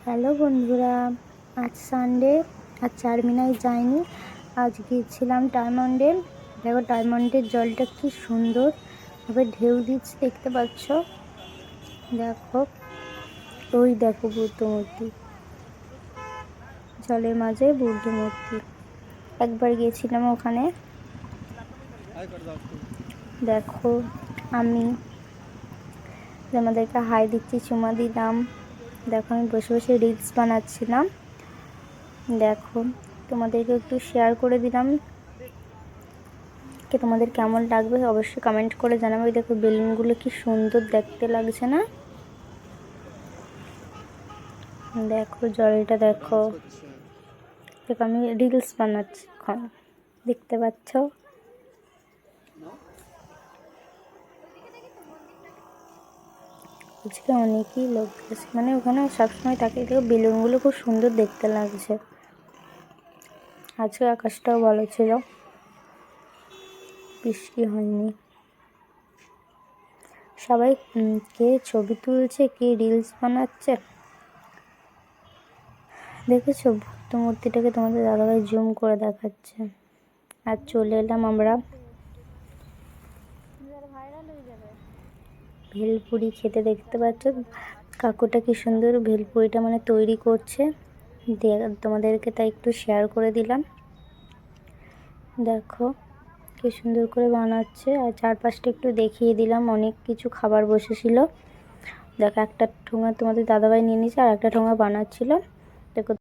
Hello বন্ধুরা, আজ Sunday. আজ চারমিনায় যাইনি, আজ গিয়েছিলাম ডায়মন্ডে। দেখো ডায়মন্ডের জলটা কি সুন্দর ভাবে ঢেউ দিচ্ছে, দেখতে পাচ্ছ? দেখো, ওই দেখো বুদ্ধ মূর্তি, জলের মাঝে বুদ্ধ মূর্তি। একবার গিয়েছিলাম ওখানে। দেখো আমি আমাদেরকে হাই দিচ্ছি, চুমা দিলাম। দেখো আমি বসে বসে রিলস বানাচ্ছিলাম। দেখো তোমাদেরকে একটু শেয়ার করে দিলাম, কি তোমাদের কেমন লাগবে অবশ্যই কমেন্ট করে জানাবে। দেখো বেলুনগুলো কি সুন্দর দেখতে লাগছে না? দেখো জলটা, দেখো দেখো আমি রিলস বানাচ্ছি এখন, দেখতে পাচ্ছ? আজকে অনেকই লোক গেছে, মানে ওখানে সবসময় তাকে দেখো বেলুনগুলো খুব সুন্দর দেখতে লাগছে। আজকে আকাশটাও ভালো ছিল, বৃষ্টি হয়নি। সবাই কে ছবি তুলছে, কে রিলস বানাচ্ছে। দেখেছো বুদ্ধ মূর্তিটাকে? তোমাদের দাদাভাই জুম করে দেখাচ্ছে। আর চলে এলাম আমরা ভেলপুরি খেতে। দেখতে পাচ্ছ কাকুটা কি সুন্দর ভেলপুরিটা মানে তৈরি করছে, তোমাদেরকে তাই একটু শেয়ার করে দিলাম। দেখো কি সুন্দর করে বানাচ্ছে, আর চারপাশটা একটু দেখিয়ে দিলাম। অনেক কিছু খাবার বসেছিল। দেখো একটা ঠোঙা তোমাদের দাদাভাই নিয়ে নিয়েছে, আর একটা ঠোঙা বানাচ্ছিল।